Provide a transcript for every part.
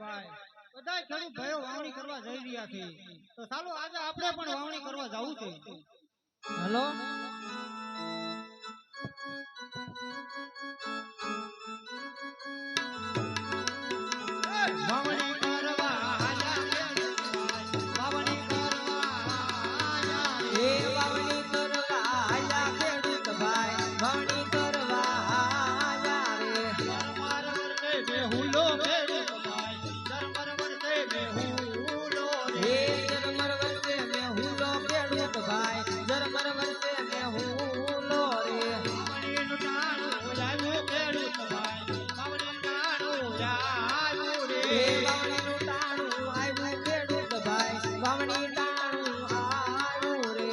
ભાઈ બધા ખેડૂત ભાઈઓ વાવણી કરવા જઈ રહ્યા છે તો ચાલો આજે આપણે પણ વાવણી કરવા જવું છે હાલો વાવણી કરવા વાવણી કરવા એ વાવણી કરવા આયા ખેડૂત ભાઈ વાવણી કરવા આયા રે માર વર્ષે બેહુલો ખેડૂત ભાઈ ધર્મર વર્ષે બેહુલો હે જરમર વર્ષે મે હુલો ખેડૂત ભાઈ જરમર વર્ષે મે હુલો રે વાવણીનું ટાણું આવ્યું ખેડૂત ભાઈ વાવણીનું ટાણું આવ્યું રે એ વાવણીનું ટાણું આવ્યું ખેડૂત ભાઈ વાવણી ટાણું આવ્યું રે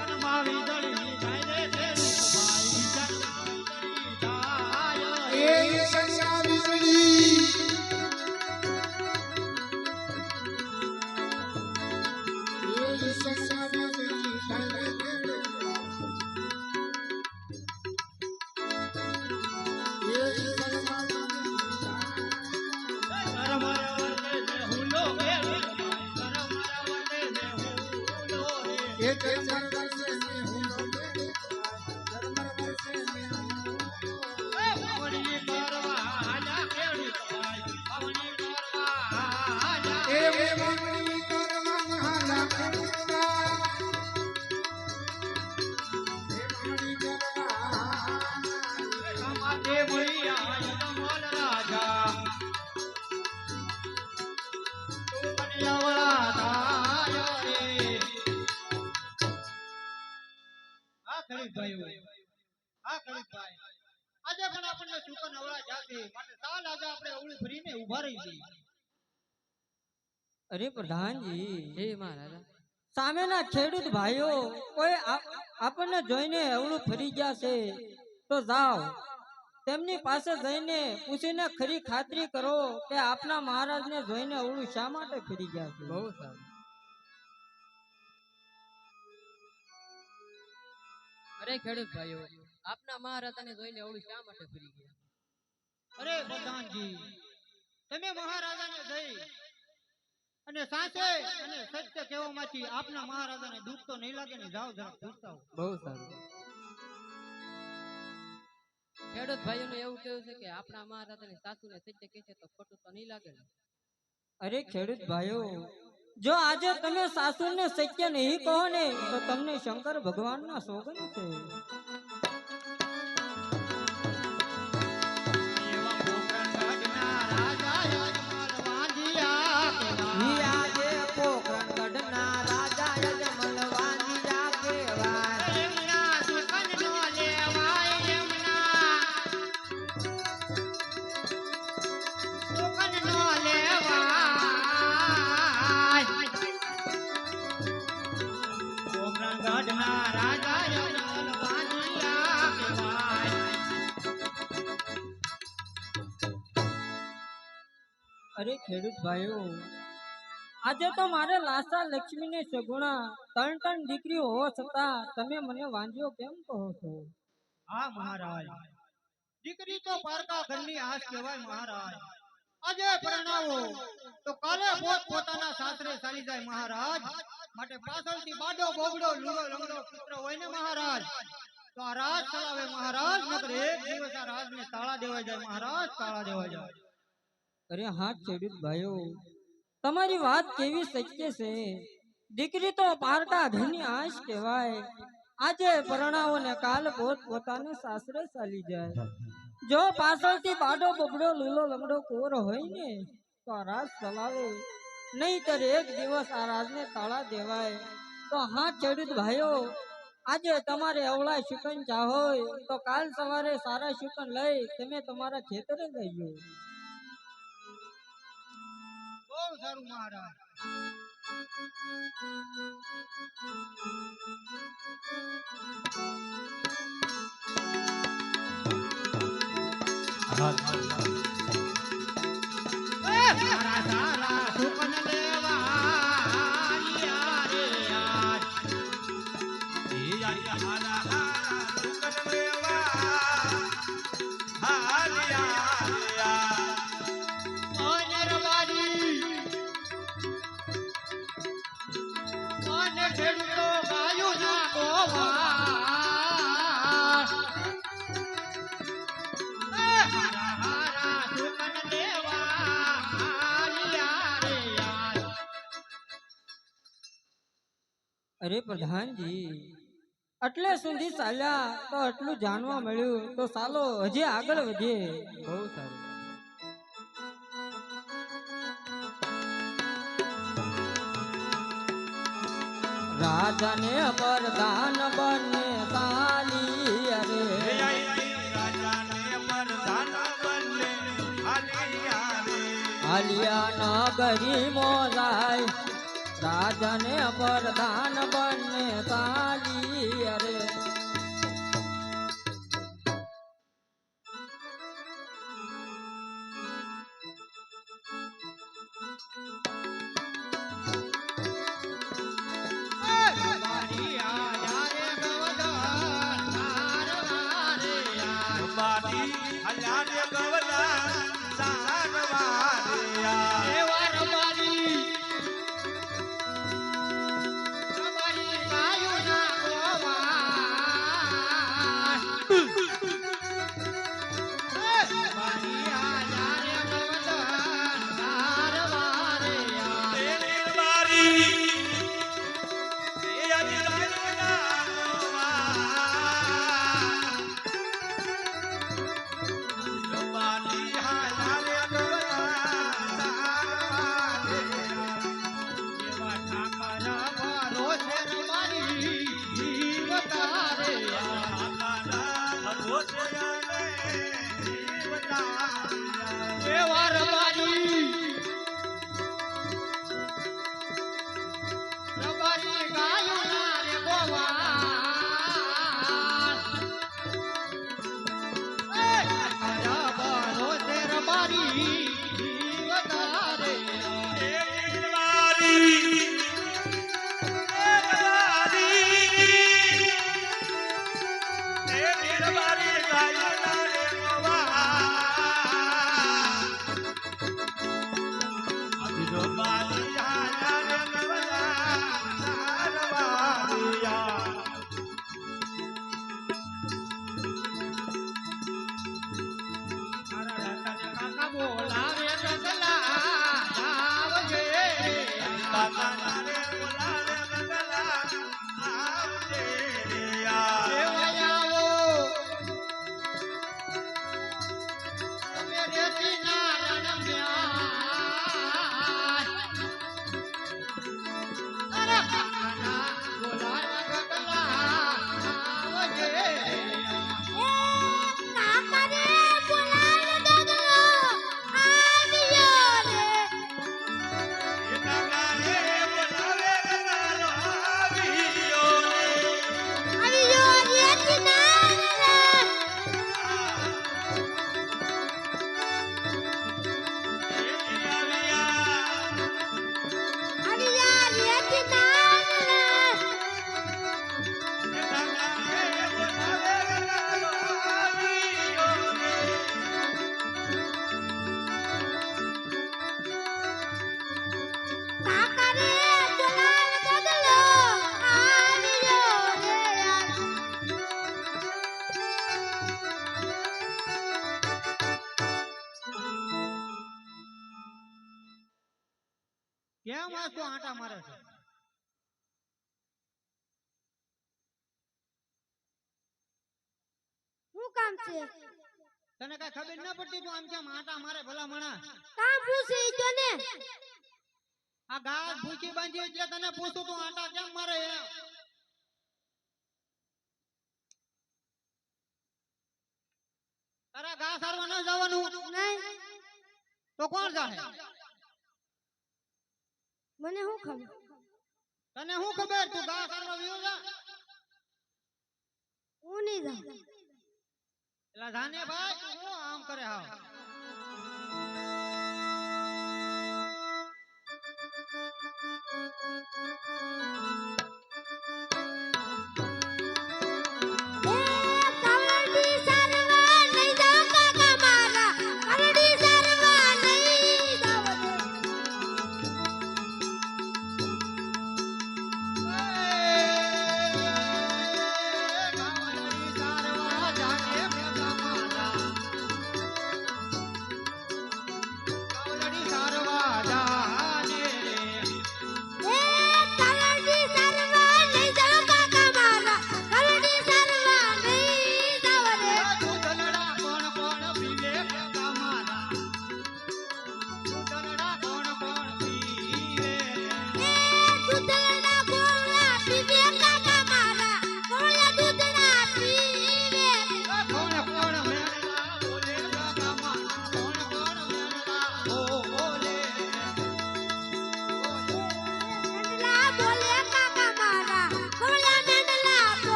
જન્મા વીજળી જાય રે ખેડૂત ભાઈ જન્મા વીજળી જાય એ સંસા વીજળી એ સંસા વીજળી ઢાલે ખેડૂત એ સંસા ધર્મર વર્ષે બેહુલો ખેડૂત ભાઈ ધર્મર વર્ષે બેહુલો રે એ જરમર વર્ષે મે હુલો જરમર વર્ષે મે વાવણી કરવા આજા ખેડૂત ભાઈ વાવણી કરવા આજા એ વાવણી કરવા મહાલા ખેડૂતા એ વાવણી કરવા સમાતે ભૈયા યજમાન રાજા કન્યાવળા થાય રે આ ખેડૂત ભાઈઓ આ ખેડૂત ભાઈ આજે પણ આપણને સુકન અવળા જાતે માટે ચાલ આજે આપણે અવળી ભરીને ઊભા રહી જઈએ અરે પ્રધાનજી હે મહારાજા સામેના ખેડૂત ભાઈઓ કોઈ આપણને જોઈને અવળું ફરી ગયા છે તો જાઓ તેમની પાસે જઈને પૂછીને ખરી ખાતરી કરો કે આપના મહારાજને જોઈને અવળું શા માટે ફરી ગયા છે બહુ સારું અરે ખેડૂત ભાઈઓ આપના મહારાજાને જોઈને અવળું શા માટે ફરી ગયા અરે પ્રધાનજી તમે મહારાજાને જઈ અને સાચે અને સત્ય કહેવામાંથી આપના મહારાજાને દુઃખ તો નહીં લાગે ને જાઓ જરા પૂછતા હો બહુ સારું ખેડૂત ભાઈઓનું એવું કેવું છે કે આપણા મહારાજાની સાસુને સત્ય કહે છે તો ખોટું તો નહીં લાગે ને અરે ખેડૂત ભાઈઓ જો આજે તમે સાસુને સત્ય નહીં કહો ને તો તમને શંકર ભગવાનના સોગંદ છે એવા પોકરણગઢના રાજા યજમાન વાંધિયા કહેવાય. ઈ આજે પોકરણગઢના રાજા યજમલ વાંધિયા કહેવાય એમના સુકનનો લેવાય એમના સુકનનો લેવાય પોકરણગઢના રાજા યજમાન વાંધિયા કહેવાય. અરે ખેડૂત ભાઈઓ આજે તો મારે લાસા લક્ષ્મીને સગુણા ત્રણ ત્રણ દીકરીઓ હોવા છતાં તમે મને વાંધ્યો કેમ કહો છો હા મહારાજ દીકરી તો પારકા ઘરની આશ કહેવાય મહારાજ આજે પરણાવો તો કાલે પોત પોતાના સાસરે ચાલી જાય મહારાજ માટે પાછળથી બાડો બોબડો લૂલો લંગડો પુત્ર હોય ને મહારાજ તો આ રાજ ચલાવે મહારાજ નકર એક દિવસ આ રાજને તાળા દેવાઈ જાય મહારાજ તાળા દેવાઈ જાય. અરે હા ખેડૂત ભાઈઓ તમારી વાત કેવી સત્ય છે દીકરી તો પારકા ઘરની આશ કહેવાય આજે પરણાવો ને કાલ પોત પોતાને સાસરે ચાલી જાય જો પાછળથી બાડો બબડો લૂલો લંગડો કોર હોય ને તો આ રાજ ચલાવે નહીતર એક દિવસ આ રાજને તાળા દેવાય તો હા ખેડૂત ભાઈઓ આજે તમારે અવળા શુકન ચાહોય તો કાલ સવારે સારા શુકન લઈ તમે તમારા ખેતરે જઈયો બહુ સારું મહારાજ. સારા સારા સુકન લેવા આલિયા રે યાર. એ યાર હારા હારા સુકન લેવા આલિયા રે યાર. અનરવારી અરે પ્રધાનજી, એટલે સુધી ચાલ્યા તો એટલું જાણવા મળ્યું, તો ચાલો હજી આગળ વધીએ. બહુ સારું. રાજાને પ્રધાન બને સાલી અરે હાલિયા નગરી મોજાય, રાજાને પ્રધાન બને સાલી અરે કેમ આ તું આંટા મારે છે? શું કામ છે? તને કઈ ખબર ના પડતી? તું આમ કેમ આંટા મારે ભલા મણા? કામ પૂછે ઈ જો ને. આ ગાય ભૂખી બાંધી એટલે તને પૂછું, તું આંટા કેમ મારે એમ? તારા ઘા સારવા ન જવાનું? નહીં, તો કોણ જાહે? મને શું ખબર? તને શું ખબર? તું ઘા સારવા વિયો જા. હું નહીં જાઉં. એલા જાને ભાઈ, તું શું આમ કરે હાવ?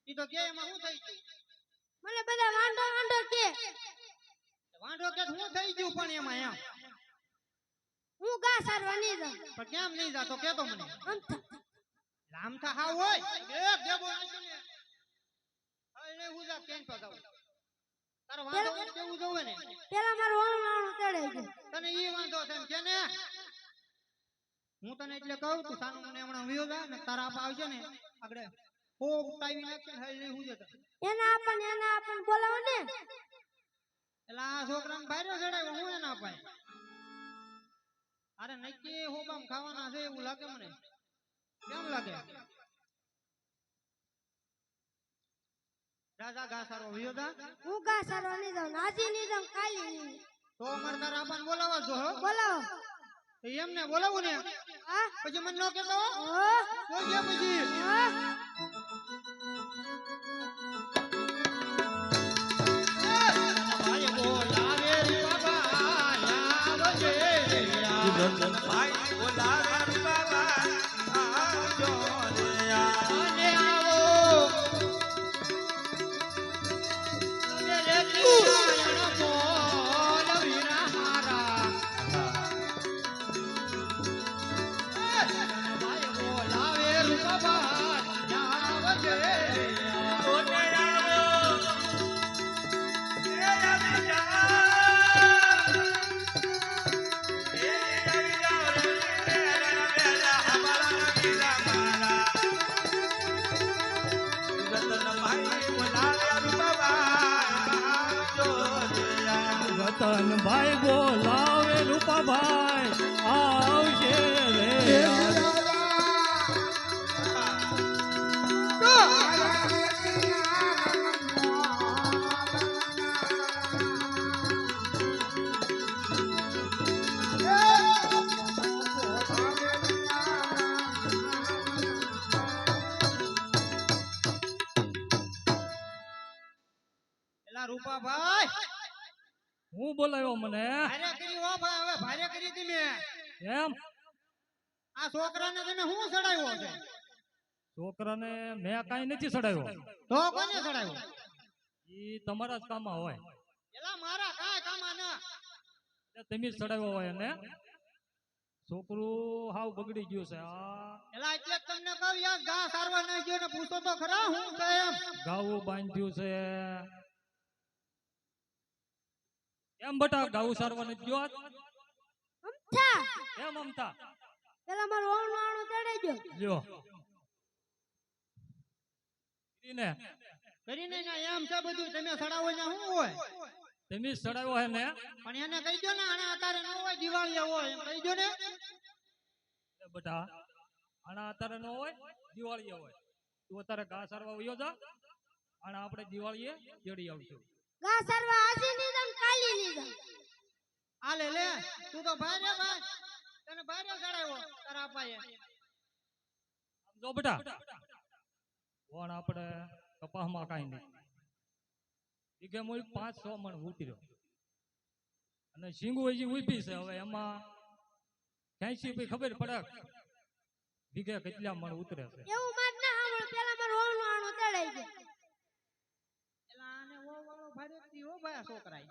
ઈ તો કે એમાં શું થઈ ગયું મને બધા વાંઢો વાંઢો કે વાંઢો કે શું થઈ ગયું પણ એમાં એમ હું ઘા સારવા નહીં જાઉં. પણ કેમ નહીં જાતો કેતો મને અમથા. લામથા હાવ હોય એક દેબો નાખ્યો ને એટલે હું જા કેમ તો જાઉં તારો વાંધો હોય તો કેવું જોવે ને પેલા મારું વાણું વાણું તેડાઈ ગયું. તને ઈ વાંધો છે એમ કે ને હું તને એટલે કહું તું સાનું મને હમણાં વિયો જા ને તારા આપા આવશે ને આગળ હો ઉટાવી નાખશે ને એટલે હું જતો એના આપણને બોલાવો ને. એટલે આ છોકરાને ભાઈરો ચડાવ્યો હું એના અપાય અરે નક્કી હોબામ ખાવાના છે એવું લાગે મને કેમ લાગે રાજા ઘા સારો વિયો જા હું ઘા સારવા નહીં જાઉં. આજે નહીં જાઉં, કાલે નહીં. તો અમારે તારા આપાને બોલાવવા જો હો બોલાવો. તો એમને બોલાવું ને હા? પછી મને ન કહેતો હો? કોઈ ગયા પછી હા? ભાઈ બોલાવે રે બાબા આવજે ભાઈ બોલાવે રે બાબા આવજો રે અને આવો તમે રે નારાયણ બોલ વીરા હારા ભાઈ બોલાવે રે બાબા આવજે ઓને આવો એ આવી જા એ આવી જા રે હમારા ગીલા મારા રતન ભાઈ બોલાવે રે બાબા આવજો રે રતનભાઈ બોલાવે રૂપાભાઈ આવશે રે એલા રૂપાભાઈ હું બોલાવ્યો મને ભારે કરી હો ભાઈ હવે ભારે કરી તમે એમ આ છોકરાને તમે શું ચડાવ્યો છે છોકરાને મેં કાંઈ નથી ચડાવ્યો તો કોને ચડાવ્યો ઈ તમારા જ કામમાં હોય એલા મારા કાંઈ કામા ના એટલે તમે જ ચડાવ્યો હોય એને છોકરું હાવ બગડી ગયું છે આ એલા એટલે જ તમને કહું યાર ગા સારવા નહીં ગયો ને પૂછો તો ખરા હું છે એમ ગાવું બાંધ્યું છે એમ બટા ગાવું સારવા નથી ગયો આજ? અમથા. એમ અમતા પેલા મારું વાણું વાણું તેડાઈ ગયું. લ્યો ઈને કરીને ના એમ છે બધું તમે ચડાવો ને શું હોય તમે જ ચડાવ્યો હે ને પણ એને કહી દો ને આને અત્યારે ન હોય દિવાળી હોય એમ કહી દો ને એ બટા આના અત્યારે ન હોય દિવાળીએ હોય તું અત્યારે ઘા સારવા વયો જા આના આપણે દિવાળીએ તેડી આવશું ઘા સારવા આજે નહીં જાઉં, કાલે નહીં જાઉં. આ લે લે તું તો ભાઈ રે ભાઈ તને ભાઈ રે ચડાવ્યો તારા અપાએ આમ જો બેટા વણ આપણે કપાસમાં કાંઈ નહીં વીઘે મૂળ 5-6 મણ ઉતર્યો અને શીંગું હજી ઉભી છે હવે એમાં ક્યાંયથી ભાઈ ખબર પડે વીઘે કેટલા મણ ઉતરે છે એવું માર ના સાંભળો. પેલા મારું વાણું વાણું તેડાઈ ગયું. એલા આને વો વાળો ભાઈ તી હો ભાઈ આ છોકરાએ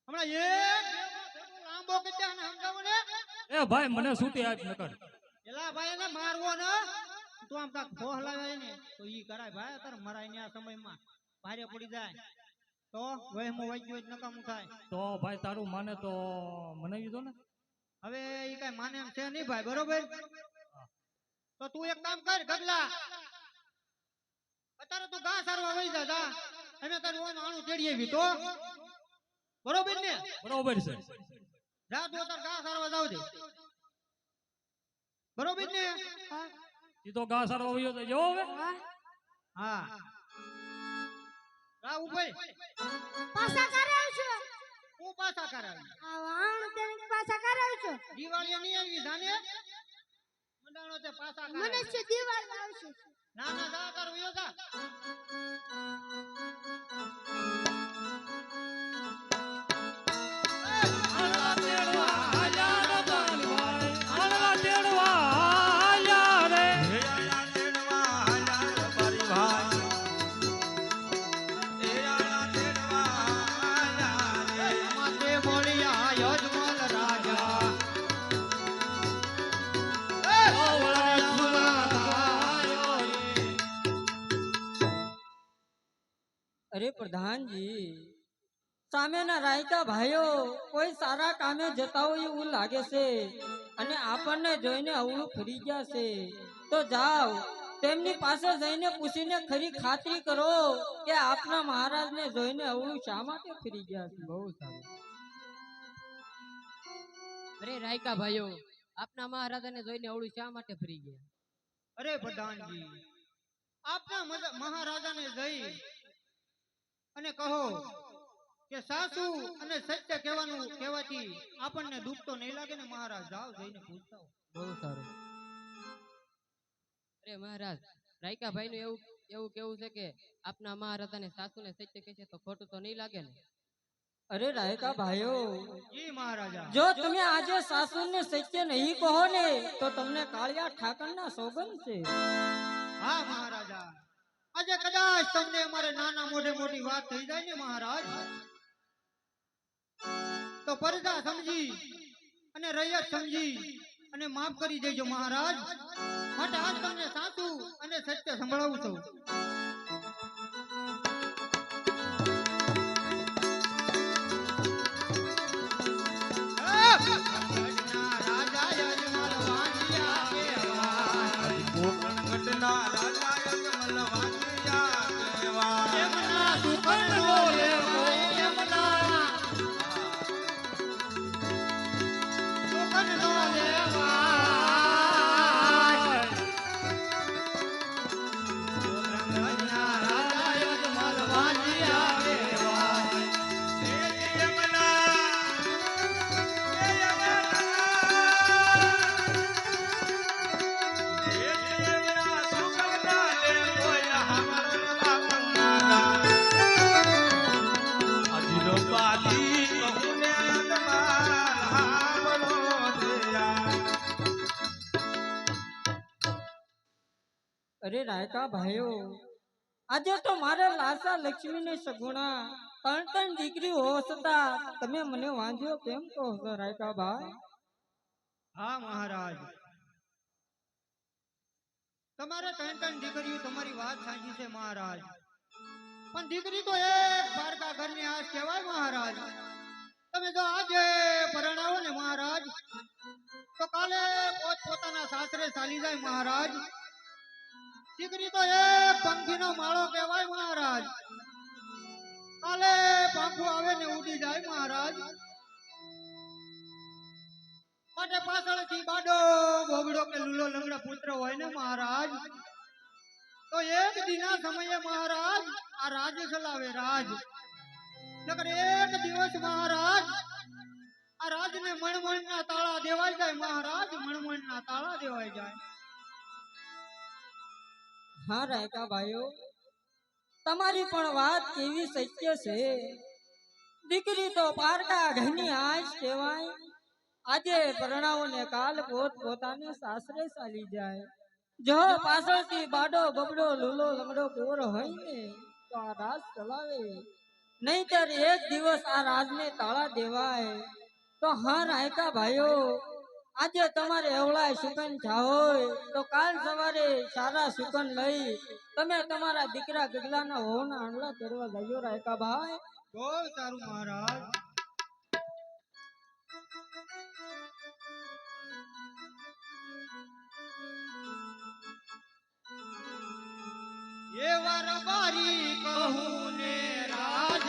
હમણાં એક દેવો થેલો લાંબો કરી દે અને સમજાવો ને એ ભાઈ મને સૂતી આજ નકર એલા ભાઈ એને મારવો ને તું આમ કાક ફોહલાવે ને તો ઈ કરાય ભાઈ અત્યારે મરાય ને આ સમયમાં ભારે પડી જાય તો વહેમો વાગ્યો જ નકામું થાય તો ભાઈ તારું માને તો મનાવી દો ને હવે ઈ કઈ માને એમ છે નહીં ભાઈ બરોબર તો તું એક કામ કર ગગલા અત્યારે તું ઘા સારવા વઈ જા જા અમે તારું ઓનું આણું તેડી આવી તો બરોબર ને બરોબર છે જા તું અત્યારે ઘા સારવા જાવ દે બરોબર ને હા? ઈ તો ઘા સારવા વયો તો જો હવે હા? હા જા ઉપર પાછા કરે આવશો? હું પાછા કરાવી આ વાણું તેડીને પાછા કરે આવશો? દિવાળી નહીં આવી જાને મંડાણો તે પાછા મને કરાવી શું દિવાળી આવશે? ના ના જા તાર વયો જા આણવા તેડવા આયા રે બાલભાઈ આણવા તેડવા આયા રે હે આયા તેડવા આયા રે બારી ભાઈ અરે પ્રધાનજી, સામેના રાયકા ભાઈઓ કોઈ સારા કામે જતા હોય એવું લાગે છે અને આપણને જોઈને અવળું ફરી ગયા છે. તો જાઓ તેમની પાસે જઈને પૂછીને ખરી ખાતરી કરો કે આપના મહારાજને જોઈને અવળું શા માટે ફરી ગયા છે. બહુ સારું. અરે રાયકા ભાઈઓ, આપના મહારાજાને જોઈને અવળું શા માટે ફરી ગયા? અરે પ્રધાનજી, આપના મહારાજાને જઈ અને કહો કે સાસુ અને સત્ય કહેવાથી આપણને દુઃખ તો નહીં લાગે ને મહારાજ. જાઓ જઈને પૂછતા હો. બહુ સારું. અરે મહારાજ, રાયકા ભાઈ નું એવું કેવું છે કે આપના મહારાજાને સાસુને સત્ય કહે છે તો ખોટું તો નહીં લાગે ને? અરે રાયકા ભાઈઓ, જી મહારાજા. જો તમે આજે સાસુને સત્ય નહીં કહો ને તો તમને કાળિયા ઠાકરના સોગંદ છે. હા મહારાજા, આજે કદાચ તમને અમારે નાના મોઢે મોટી વાત થઈ જાય ને મહારાજ, તો પરદા સમજી અને રૈયત સમજી અને માફ કરી દેજો મહારાજ. માટે આજ તમને સાચું અને સત્ય સંભળાવું છું. રાજા યજમાલ વાંજિયા કહેવાય. એમના દુકાનનો લેવો, એમના દુકાનનો લેવાય. રાજા યજમાલ વાંજિયા કહેવાય. અરે રાયકા ભાઈઓ, આજે તો મારે લાસા લક્ષ્મીને સગુણા ત્રણ દીકરી હોવા છતાં તમે મને વાંધ્યો કેમ કહો છો રાયકા ભાઈ? હા મહારાજ, તમારે ત્રણ દીકરીઓ, તમારી વાત સાચી છે મહારાજ, પણ દીકરી તો એક પારકા ઘરની આશ કહેવાય મહારાજ. તમે જો આજે પરણાવો ને મહારાજ તો કાલે પોતાના સાસરે ચાલી જાય મહારાજ. દીકરી તો એક પંખીનો માળો કહેવાય મહારાજ, કાલે પાંખું આવે ને ઉડી જાય મહારાજ. માટે પાછળથી બાડો બોબડો કે લૂલો લંગડો પુત્ર હોય ને મહારાજ, તો એક દિના સમયે મહારાજ આ રાજ ચલાવે રાજ. નકર એક દિવસ મહારાજ આ રાજને મણમણના તાળા દેવાઈ જાય મહારાજ, મણમણના તાળા દેવાઈ જાય. હા રાયકા ભાઈઓ, તમારી પણ વાત કેવી સત્ય છે. દીકરી તો પારકા ઘરની આશ કહેવાય. આજે પરણાવો ને કાલ પોતાને સાસરે ચાલી જાય. જો પાછળથી બાડો બબડો લૂલો લંગડો કોર હોય ને તો આ રાજ ચલાવે, નહીતર એક દિવસ આ રાજને તાળા દેવાય. તો હા રાયકા ભાઈઓ, આજે તમારે એવળાય સુકન હોય તો કાલ સવારે સારા સુકન લઈ તમે તમારા દીકરા ગગલાના હોના આંડલા કરવા જજો રાયકા ભાઈ. બહુ સારું મહારાજ. એ વાર બારી કહું ને રાજ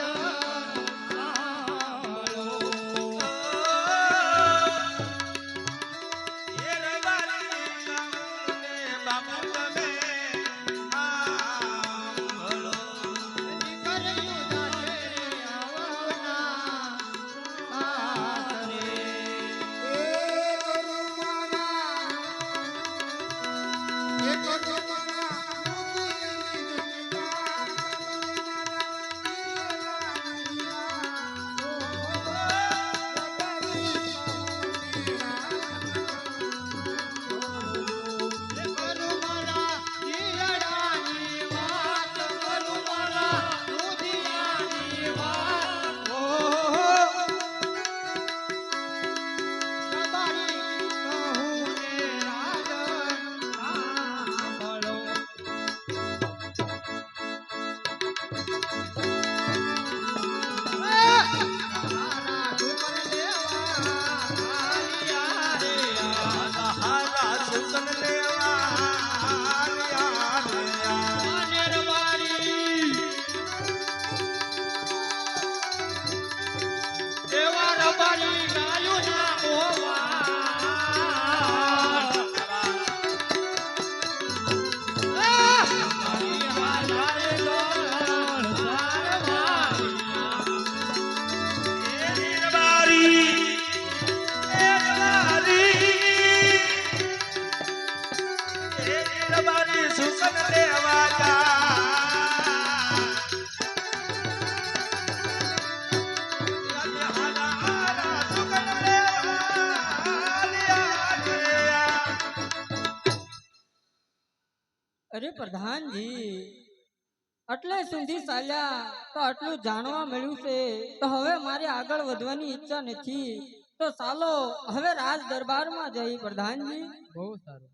એટલે સુધી ચાલ્યા તો આટલું જાણવા મળ્યું છે તો હવે મારે આગળ વધવાની ઈચ્છા નથી તો ચાલો હવે રાજ દરબારમાં જઈ પ્રધાનજી. બહુ સારું.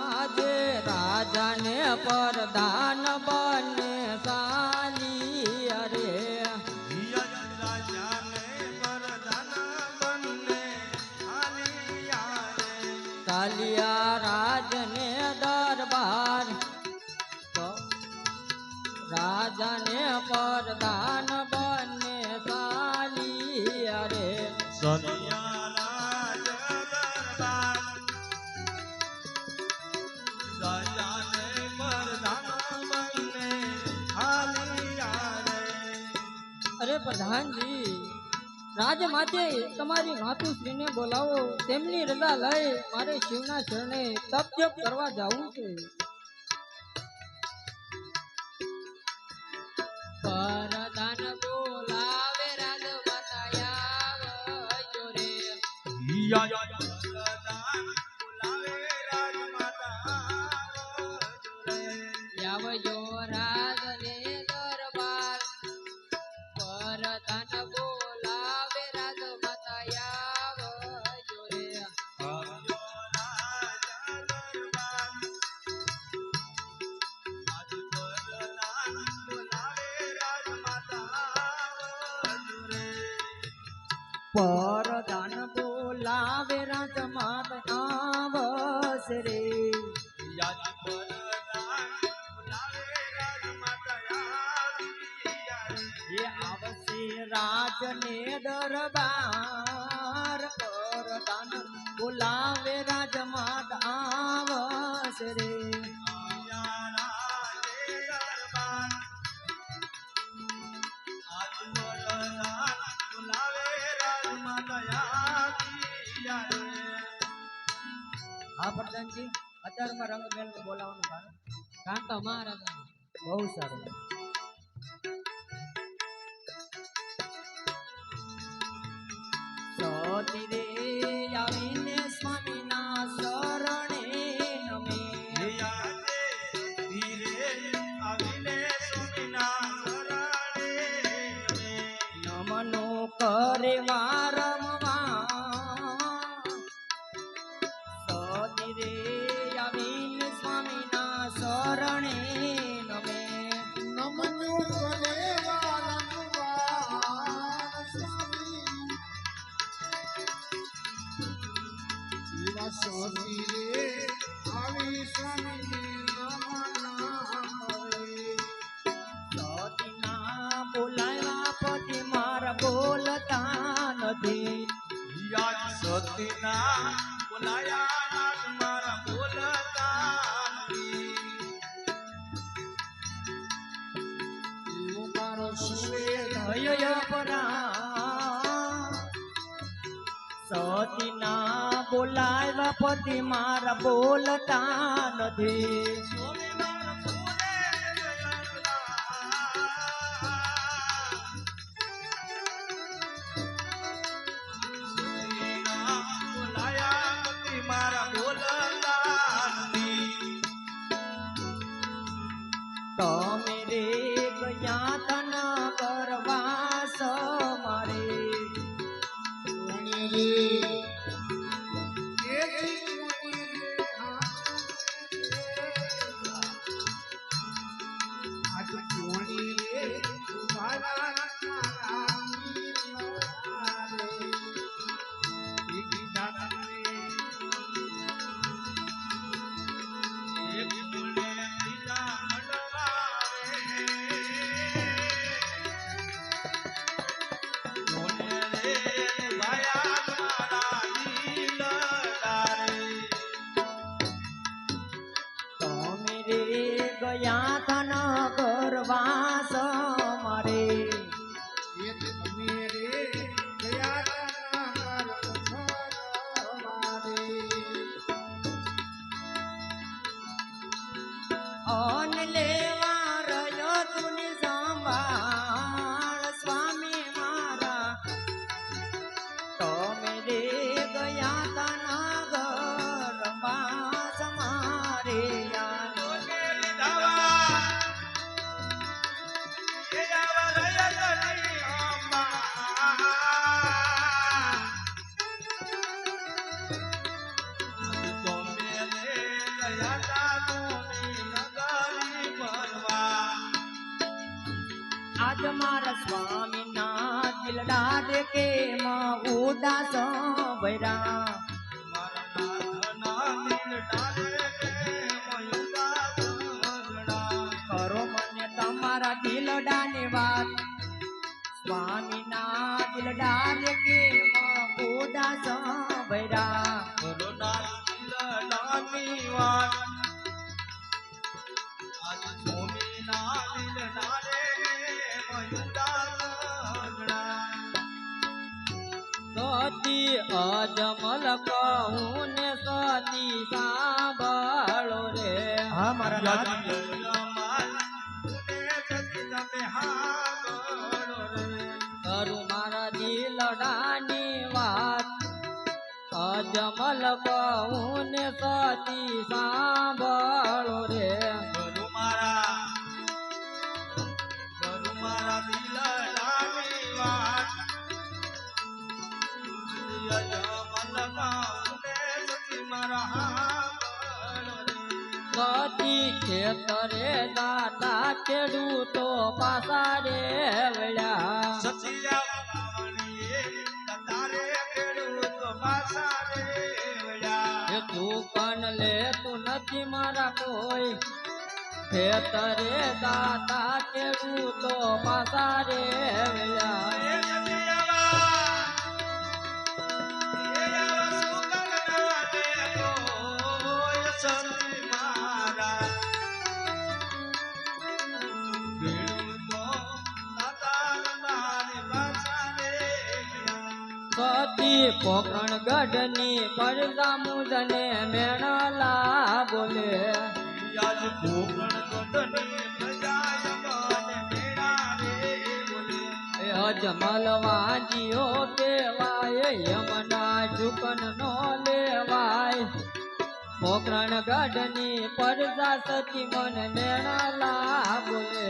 આજે રાજાને પ્રધાન બને સાલી અરે ચાલિયા રાજને દરબાર રાજાને પ્રધાન બને સાલી અરે અરે પ્રધાનજી રાજમાતે તમારી માતુશ્રીને બોલાવો તેમની રજા લઈ મારે શિવના શરણે તપ જપ કરવા જવું છે. પરદાન બોલાવે રાજમાતા આવજો રે. આવજો રાજને દરબાર. પરદાન બોલાવે રાજમાતા આવજો રે. પરદાન બોલાવે રાજમાત આવશે રે. એ આવશે રાજને દરબાર પરદાન બોલાવે રાજમાત આવશે રે. હા પ્રધાનજી અત્યારમાં રંગમેલ બોલાવવાનું કારણ કાં તો મહારાજા બહુ સારું. સતી રે આવીને સ્વામીના શરણે નમે નમનો કરે વારંવાર સતી રે આવીને સ્વામીના શરણે નમે નમનું કરે વારંવાર સ્વામી. એવા સોતી રે આવી સ્વામી નમના કરે. સતીના બોલાવ્યા પછી મારા બોલતા નથી. એવો મારો સુવેદ સતીના બોલાવ્યા પછી મારા બોલતા નથી. તમે રે ગયા તન કરવાસ મારે કોણી રે એથી કોણી રે આજ કોણી રે મારા રે એક દાદા કે ઉદાસ ભૈરા કરો મને તમારા દિલડાની વાત સ્વામીના દિલડા રે કે ઉદાસ ભૈરા સતી અજમલ કહું ને સતી સાંભળો રે હા મારા નાથ કરું મારા દિલડાની વાત અજમલ કહું ને સતી સાંભળો રે સતી ખેતરે દાતા ખેડૂતો પાસા રે વળ્યા એ તું કન લે તું નથી મારા કોઈ ખેતરે દાતા ખેડૂતો પાસા રે વળ્યા સતી પોકરણ ગઢની પરદા મુજને મેણલા બોલે અજમલ વાંજીઓ કેવાય યમના ઝુકન નો લેવાય પોકરણ ગઢની પરદા સતી મન મેણલા બોલે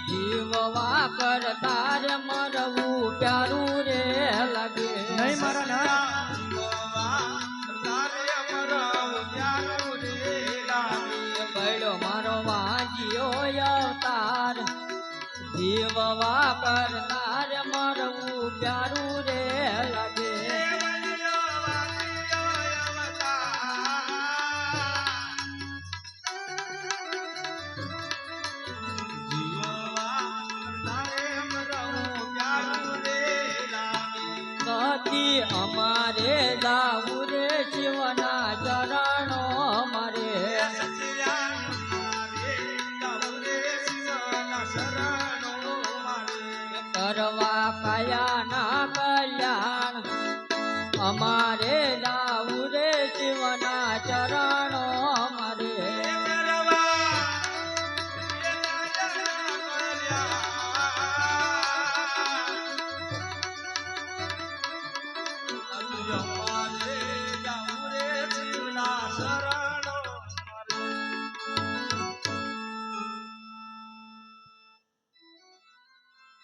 જીવવા કરતા રે મરવું પ્યારું રે લાગે નહીં મારા નાથ પડ્યો મારો વાંજ્યો અવતાર જીવવા કરતા રે મરવું પ્યારું રે લાગે સતી અમારે જાવું રે શિવના ચરણો મારે કરવા કયાના કલ્યાણ અમારે જાવું રે શિવના ચરણો મારે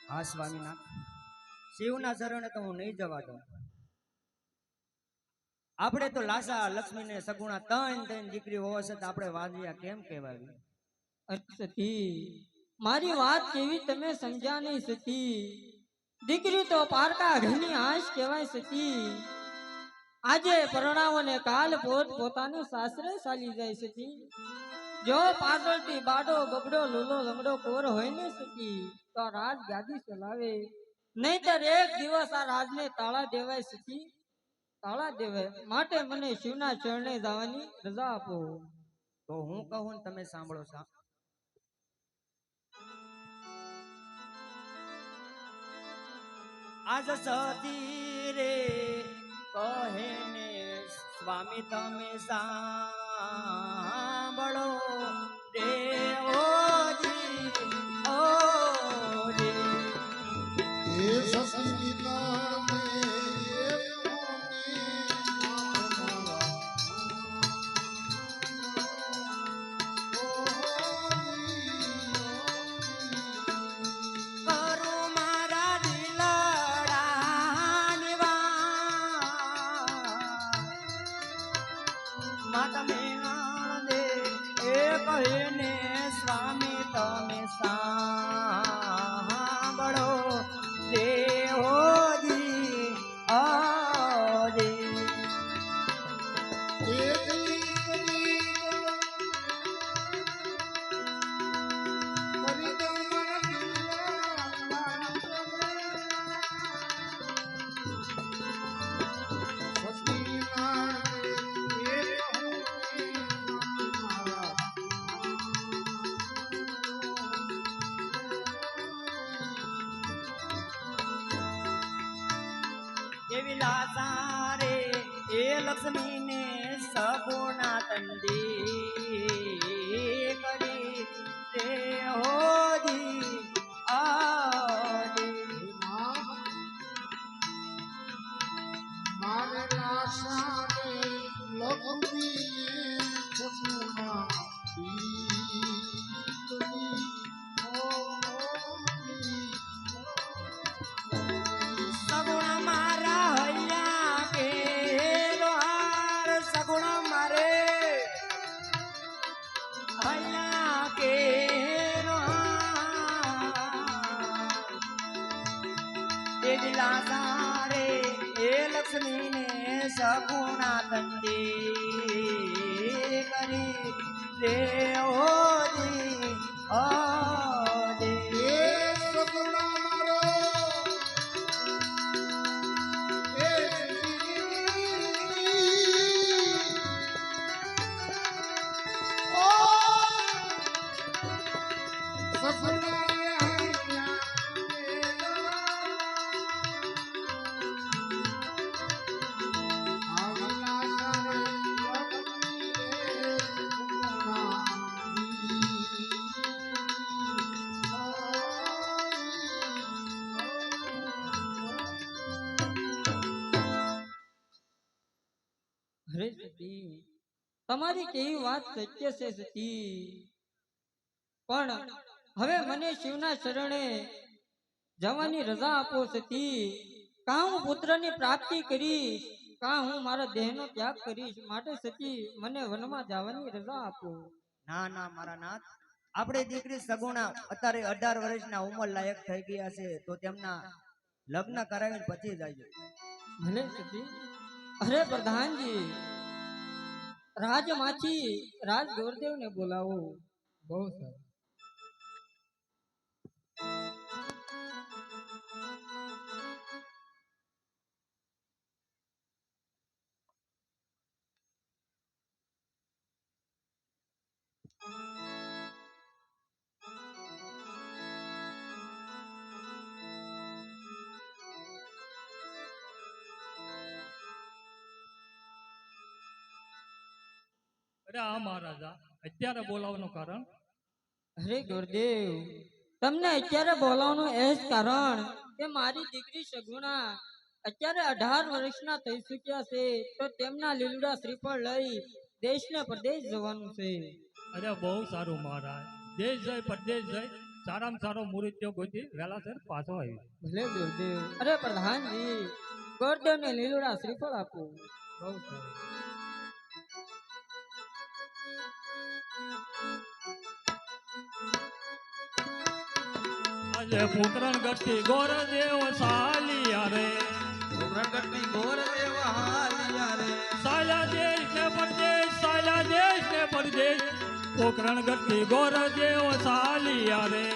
હા સ્વામીનાથ શિવના શરણે તો હું નહીં જવા દઉં આપણે તો લાસા લક્ષ્મી ને સગુણા ત્રણ દીકરી હોવા છતાં આપણે વાંજિયા કેમ કહેવાય સતી મારી વાત કેવી તમે સમજ્યા નહીં સતી દીકરી તો પારકા ઘરની આશ કહેવાય સતી આજે પરણાવો ને કાલ પોત પોતાને સાસરે ચાલી જાય સતી જો પાછળથી બાડો બબડો લૂલો લંગડો કોર હોય ને સતી તો રાજ ગાદી ચલાવે નહીતર એક દિવસ આ રાજને તાળા દેવાય સતી તાળા દેવાય માટે મને શિવના ચરણે જવાની રજા આપો તો હું કહું ને તમે સાંભળો છો આજ સતી રે કહે ને સ્વામી તમે સાંભળો રે ઓજી ઓ રે એ સસંગીતા મે એ દિલાસા રે એ લક્ષ્મી ને સગુણા તંદી કરી રે હોજી આજી મારે આશા રે લક્ષ્મી સગુણા સગુણ મારા હૈયા કે લોહાર સગુણ મારે હૈયા કે લોહાર એ દિલાસા રે એ લક્ષ્મી ને સગુણા તંદી કરી રે ઓજી ઓજી એ સગુણા મારો એ ઓ સગુણા અરે સતી, તમારી કેવી વાત સત્ય છે સતી, પણ હવે મને શિવના શરણે જવાની રજા આપો સતી. કાં હું પુત્રની પ્રાપ્તિ કરીશ, કાં હું મારા દેહનો ત્યાગ કરીશ. માટે સતી મને વનમાં જવાની રજા આપો. ના ના મારા નાથ, આપણે દીકરી સગુણા અત્યારે 18 વર્ષના ઉંમર લાયક થઈ ગયા છે, તો તેમના લગ્ન કરાવીને પછી જાય. ભલે સતી. અરે પ્રધાનજી, રાજમાંથી રાજ ગોરદેવને બોલાવો. બહુ સારું. અરે આ મહારાજા અત્યારે બોલાવવાનું કારણ? અરે ગુરુદેવ, તમને અત્યારે બોલાવવાનું એ જ કારણ કે મારી દીકરી સગુણા અત્યારે 18 વર્ષના થઈ ચૂક્યા છે, તો તેમના લીલુડા શ્રીફળ લઈ દેશને પરદેશ જવાનું છે. અરે બહુ સારું મહારાજ, દેશ જઈ પરદેશ જઈ સારામાં સારો મુહૂર્ત ગોતી વહેલાસર પાછો આવી. ભલે ગુરુદેવ. અરે પ્રધાનજી, ગુરુદેવને લીલુડા શ્રીફળ આપો. બહુ સારું. આજે પુત્રણ ગતિ ગોર દેવ સાલિયા રે, પુત્રણ ગતિ ગોર દેવ હાલિયા રે, સાલા દેશ ને પરદેશ, સાલા દેશ ને પરદેશ, પુત્રણ ગતિ ગોર દેવ સાલિયા રે.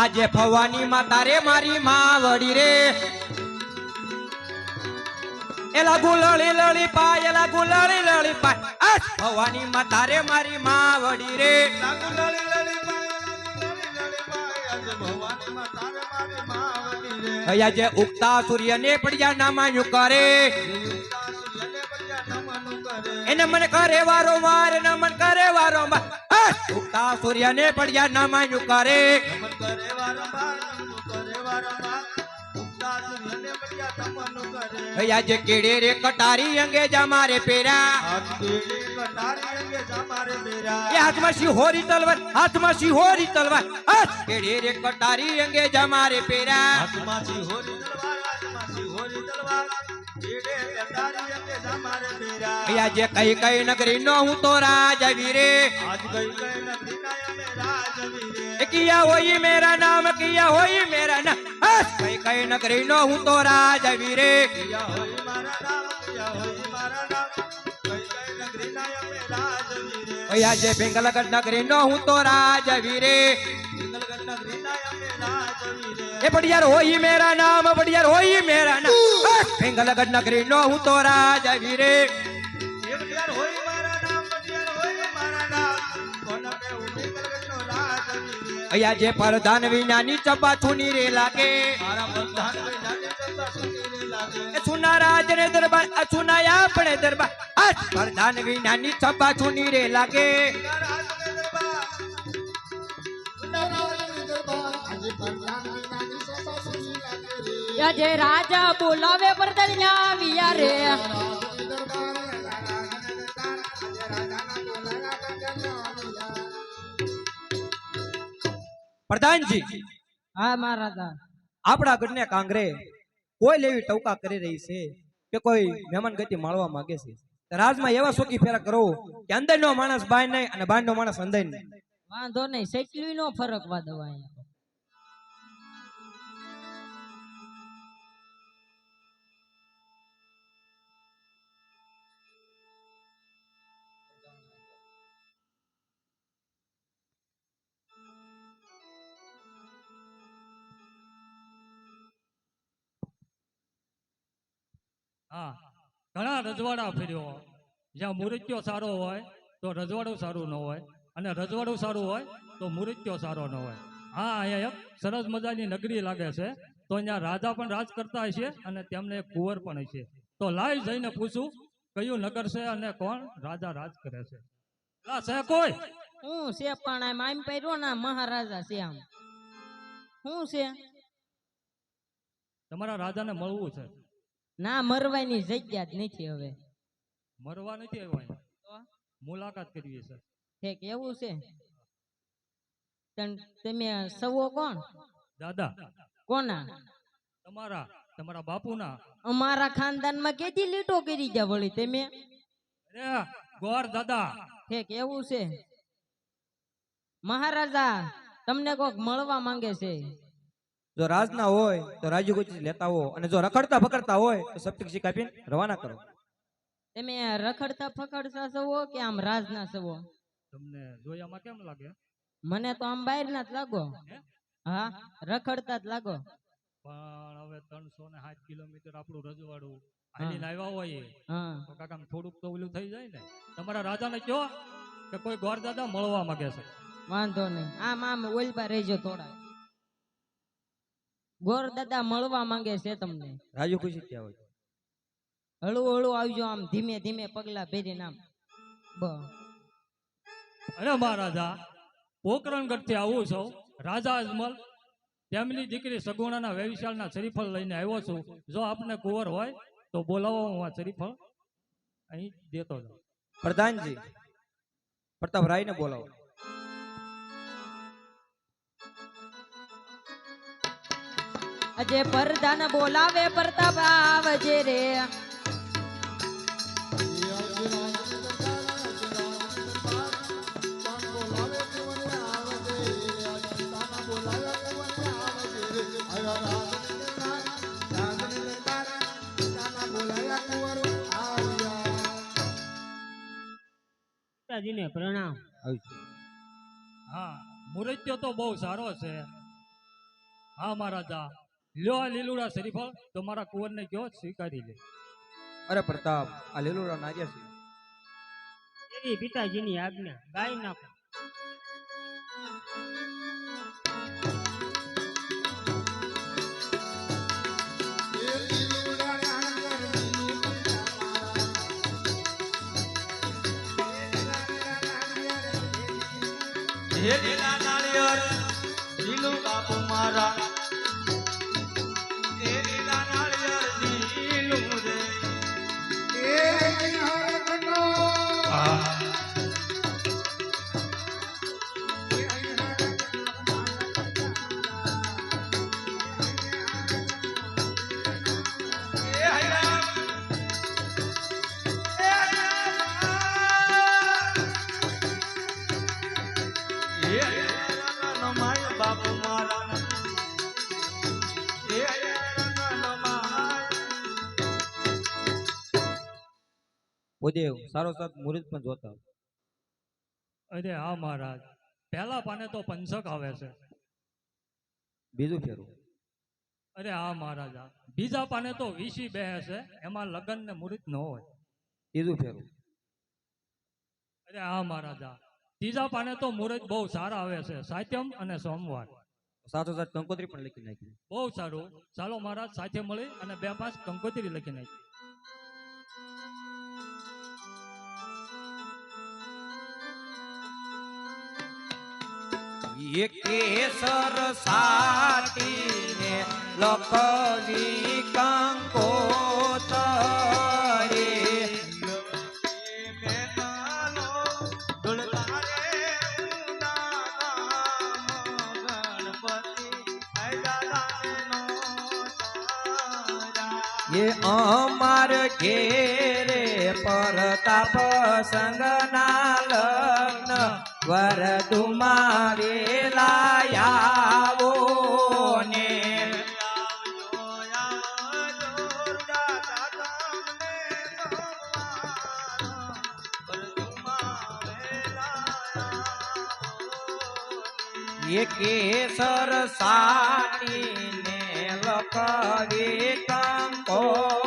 આજે ભવાની માતા રે મારી માવડી રે, એલા ગુલળી લળી પાય, એલા ગુલળી લળી પાય. આ ભવાની માતા રે મારી માવડી રે, લાગુ લળી લળી પાય, લળી પાય, આજે ભવાની માં તારે મારી માવડી રે. અહીંયા જે ઉગતા સૂર્યને પડ્યા નામાયું કરે, સૂર્યને બળ્યા નમન કરે, એને મને કરે વારંવાર, નમન કરે વારંવાર. આ ઉગતા સૂર્યને પડ્યા નામાયું કરે, નમન કરે વારંવાર, નમન કરે વારંવાર, ઉગતા સૂર્યને બળ્યા નમન કરે. અહીંયા જે કેડે રે કટારી અંગે જા મારે પેરા, હાથ કેળે કટારી અંગે જામારે બેરા, એ હાથમાં સિંહોરી તલવાર, હાથમાં સિંહોરી તલવાર. આ કેડે રે કટારી અંગે જા મારે પેરા, હાથમાં સિંહોરી તલવાર, હાથમાં સિંહોરી તલવાર, કેળે કટારી અંગે જામારે બેરા. અહીંયા જે કઈ કઈ નગરી નો હું તો રાજ આવી રે, આજ ગઈ ગઈ નગરી ના અમે રાજવી રે. किया होई मेरा नाम किया होई मेरा नाम कई कई नगरी नो हूँ तो राज वीरे કિયા હોય મારા નામ કિયા હોય મારા નામ કઈ કઈ નગરી ના અમે રાજવીરે भैया जे पिंगलगढ़ नगरी नो हूँ तो राज वीरे પિંગલગઢ નગરી ના અમે રાજવીરે ए बढ़ियार होई मेरा नाम बढ़ियार होई मेरा नाम पिंगलगढ़ नगरी नो हूँ तो राज वीरे એ બડિયાર હોય મારા નામ બડિયાર હોય મારા નામ કોણ કે હું પિંગલગઢ નો રાજવીરે भैया जे प्रधान विज्ञानी चपा छुनी रे लागे મારા પ્રધાન વિનાને ચંદા સુની લાગે सुना राज ने दरबार सुनाया अपने दरबार आज प्रधान विज्ञानी चपा छुनी रे लागे રાજને દરબાર ઉડારાવલી દરબાર આજે પ્રધાન વિનાની સભા સુની લાગે રે આજે રાજા બોલાવે પરદણ્યા વિયા રે રાજની દરબાર રાજને દરબાર આજે રાજાના બોલાયા પ્રધાન प्रधान जी હા મહારાજા આપણા ગઢને કાંગરે કોઈ લેવી ટવકા કરી રહી છે કે કોઈ મહેમાન ગતિ માળવા માંગે છે તો રાજમાં એવા શોકી ફેરા કરો કે અંદરનો માણસ બહાર નહીં અને બહારનો માણસ અંદર નહીં વાંધો નહીં સેકલી નો ફરક વાદવા અહીંયા હા ઘણા રજવાડા ફેર્યો જ્યાં મુરત્યો સારો હોય તો રજવાડું સારું ન હોય અને રજવાડું સારું હોય તો મુરત્યો સારો ન હોય હા અહીંયા એક સરસ મજાની નગરી લાગે છે તો અહીંયા રાજા પણ રાજ કરતા હશે અને તેમને એક કુંવર પણ હશે તો લાઈ જઈને પૂછું કયું નગર છે અને કોણ રાજા રાજ કરે છે લા છે કોઈ હું છે પણ આમ પહેર્યો ને મહારાજા છે આમ શું છે તમારા રાજાને મળવું છે ના મરવાની જગ્યા જ નથી હવે મરવા નથી આવ્યો અહીંયા મુલાકાત કરવી છે ઠીક એવું છે તમે સવો કોણ દાદા કોના તમારા બાપુના અમારા ખાનદાનમાં કેથી લીટો કરી ગયા વળી તમે અરે ગોર દાદા ઠીક એવું છે મહારાજા તમને કોક મળવા માંગે છે જો રાજના હોય તો રાજ્ય ગુચી લેતા હો અને જો રખડતા પકડતા હોય તો સપ્તિક શીખ આપીને રવાના કરો તમે રખડતા ફકડતા સવો કે આમ રાજના સવો તમને જોયામાં કેમ લાગે મને તો આમ બહારના જ લાગો હા રખડતા જ લાગો પણ હવે 360 કિલોમીટર આપણું રજવાડું હાલીને આવ્યા હોય હા તો કાકા થોડુંક તો ઓલું થઈ જાય ને તમારા રાજાને કહો કે કોઈ ગોર દાદા મળવા માંગે છે વાંધો નહીં આમ ઓલબા રહેજો થોડા ગોર દાદા મળવા માંગે છે તમને રાજ્ય ખુશી ત્યાં હોય હળવું હળવું આવજો આમ ધીમે ધીમે પગલા ભેરીને આમ અરે મહારાજા પોકરણગઢ થી આવું છું રાજા અજમલ તેમની દીકરી સગુણાના વેવિશાળના શરીફળ લઈને આવ્યો છું જો આપને કુંવર હોય તો બોલાવો હું આ શરીફળ અહીં દેતો જાઉં પ્રધાનજી પ્રતાપરાય ને બોલાવો અજે પરદાન બોલાવે પ્રતાપ આવજે રે પિતાજીને પ્રણામ હા મુરત્યો તો બહુ સારો છે હા મહારાજા લ્યો આ લીલુડા શરીફળ તો મારા કુંવરને કયો સ્વીકારી લે અરે પ્રતાપ આ લીલુડા નાગ્યા છે એવી પિતાજીની આજ્ઞા ગાઈ નાખો હે લીલા નાળિયેર લીલું બાપુ મારા હે લીલા નાળિયેર લીલું રે ભૂદેવ સારો સાથ મુહૂર્ત પણ જોતા. અરે હા મહારાજ, પહેલા પાને તો પંચક આવે છે. બીજું ફેરું. અરે હા મહારાજા, બીજા પાને તો વીસી બેહે છે, એમાં લગ્ન ને મુહૂર્ત ન હોય. ત્રીજું ફેરું. અરે હા મહારાજા, ત્રીજા પાને તો મુહૂર્ત બહુ સારા આવે છે, સાતમ અને સોમવાર. સાથો સાથ કંકોત્રી પણ લખી નાખી. બહુ સારું. ચાલો મહારાજ, સાથે મળી અને 2-5 કંકોત્રી લખી નાખી. કેસર સાટીને લખવી કંકોતરી. એ અમાર ઘેરે પરતાપ સંગના લગ્ન વરદુમાં વેલા આવો ને. એ કેસર સાટીને લખવી કંકોતરી.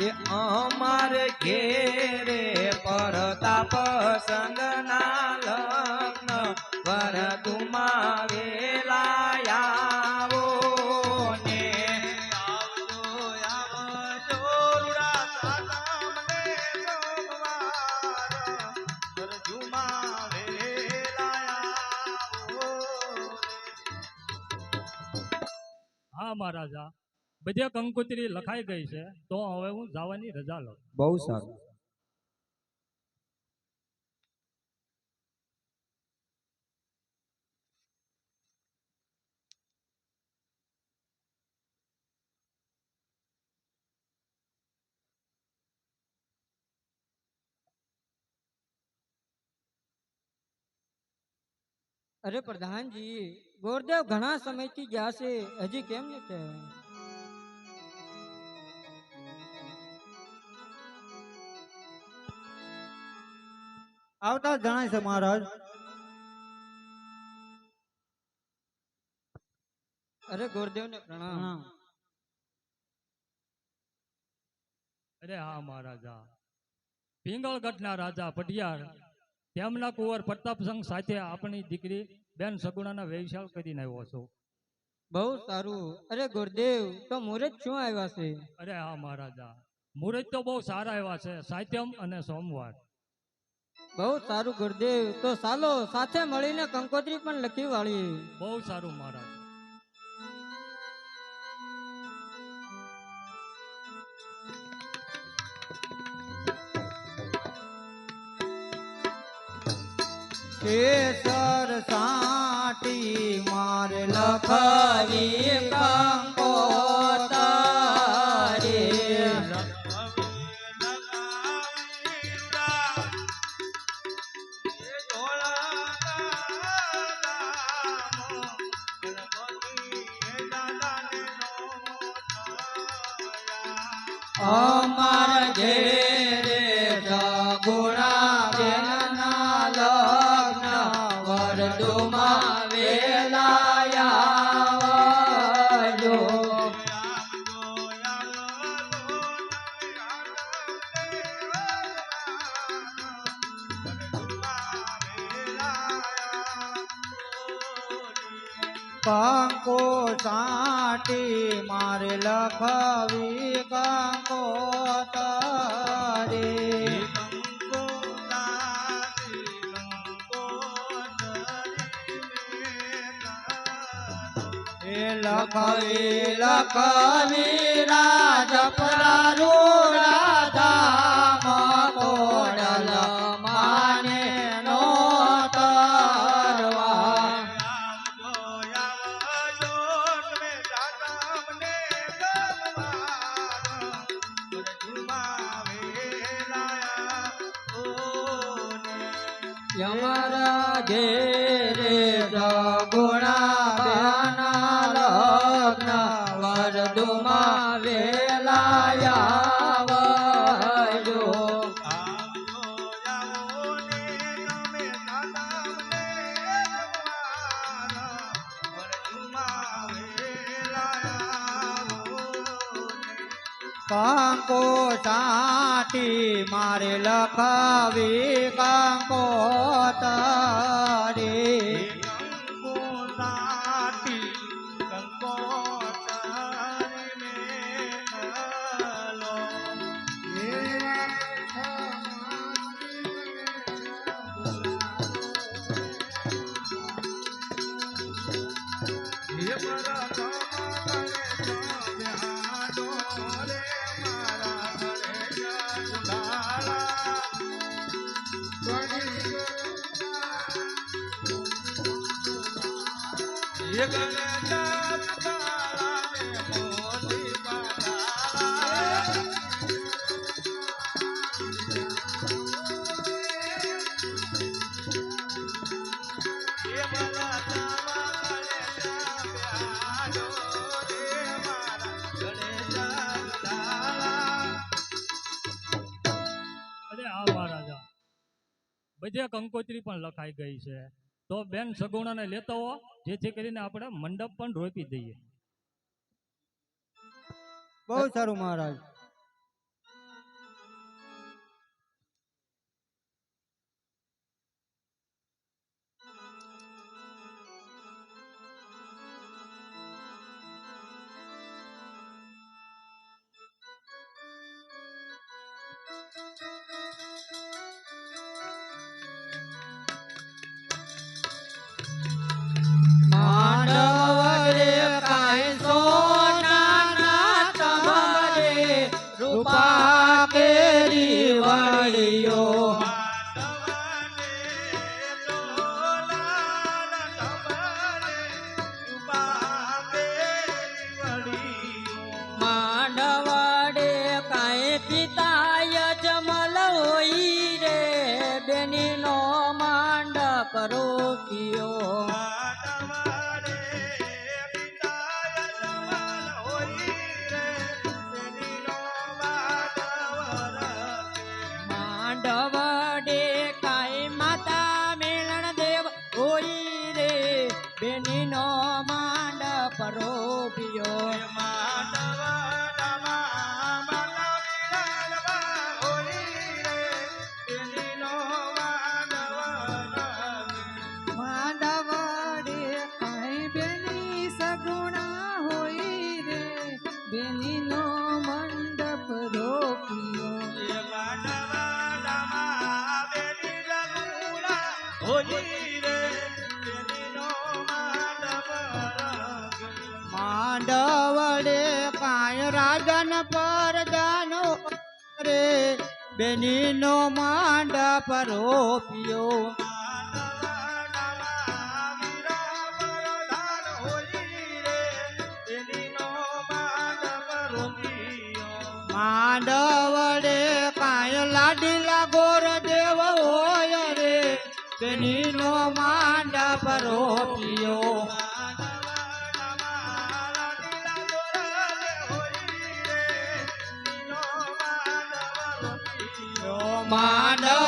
એ અમાર ઘેરે પરતાપ સંગના લગ્ન વરદુમાં વેલા આવો ને. હા મહારાજા, બધે કંકોત્રી લખાઈ ગઈ છે, તો હવે હું જવાની રજા લઉં. બહુ સારું. અરે પ્રધાનજી, ગોરદેવ ઘણા સમયથી ગયા છે, હજી કેમ નથી આવ્યા? આવતા જ જણાય છે મહારાજ. અરે ગોરદેવને પ્રણામ. અરે હા મહારાજા, પિંગળગઢના રાજા પટિયાર તેમના કુંવર પ્રતાપસંગ સાથે આપણી દીકરી બેન સગુણાના વ્યવસાય કરીને આવ્યો છું. બહુ સારું. અરે ગોરદેવ, તો મુહૂર્ત શું આવ્યા છે? અરે હા મહારાજા, મુહૂર્ત તો બહુ સારા આવ્યા છે, સાતમ અને સોમવાર. બહુ સારું ગુરુદેવ, તો ચાલો સાથે મળીને કંકોત્રી પણ લખી વાળીએ. બહુ સારું મહારાજ. કેસર સાટી માર લખવી કંકોતરી. અમાર ઘેરે સગુણા બેનના લગ્ન વરદુમાં વેલા આવજો. કંકો સાટી મારે લખવી કંકોતરી. લખવી લખવી રાજપરા રાધા મકોડલ માને નો તરવા. અમારા ઘેરે સગુણાબાના લગ્ન વરદુમાં વેલા આવજો. આવજો જાઓ ને તમે દાદામને જમવાના વરદુમાં વેલા આવો ને. કંકો સાટી મારે લખાવી કંકો તારી કંકો સાટી કંકો તારી મેલો. હે મારા કામા કરે જમ્યાડો રે મારા ઘરે જગડાળા. હે ગણે જગડાળા ને મોતી પાડાળા. હે મારા કામા કરે જમ્યાડો રે મારા ઘરે જગડાળા. અરે આ મહારાજા બધે કંકોત્રી પણ લખાઈ ગઈ છે, તો બેન સગુણાને લેતા હો, જેથી કરીને આપણે મંડપ પણ રોપી દઈએ. બહુ સારું મહારાજ. માંડવ રે કાંઈ સોનાના તમારે રૂપા કેરી વળીઓ. માંડવડે કાંઈ પિતાય જમલ હોય રે બેનીનો માંડપ રોપ્યો. માંડવડે કાંઈ માતા મેલણ દેવ હોય રે બેનીનો માંડપ રોપ્યો. માંડવડે કાંઈ બેની સગુણા હોય રે બેનીનો મંડપ રોપ્યો. માંડવડે કાંઈ રાજન પરદાનો રે બેનીનો માંડપ રોપ્યો. માંડવડે કાંઈ લાડીલા ગોર દેવ હોય રે બેનીનો માંડપ રોપ્યો. માંડવ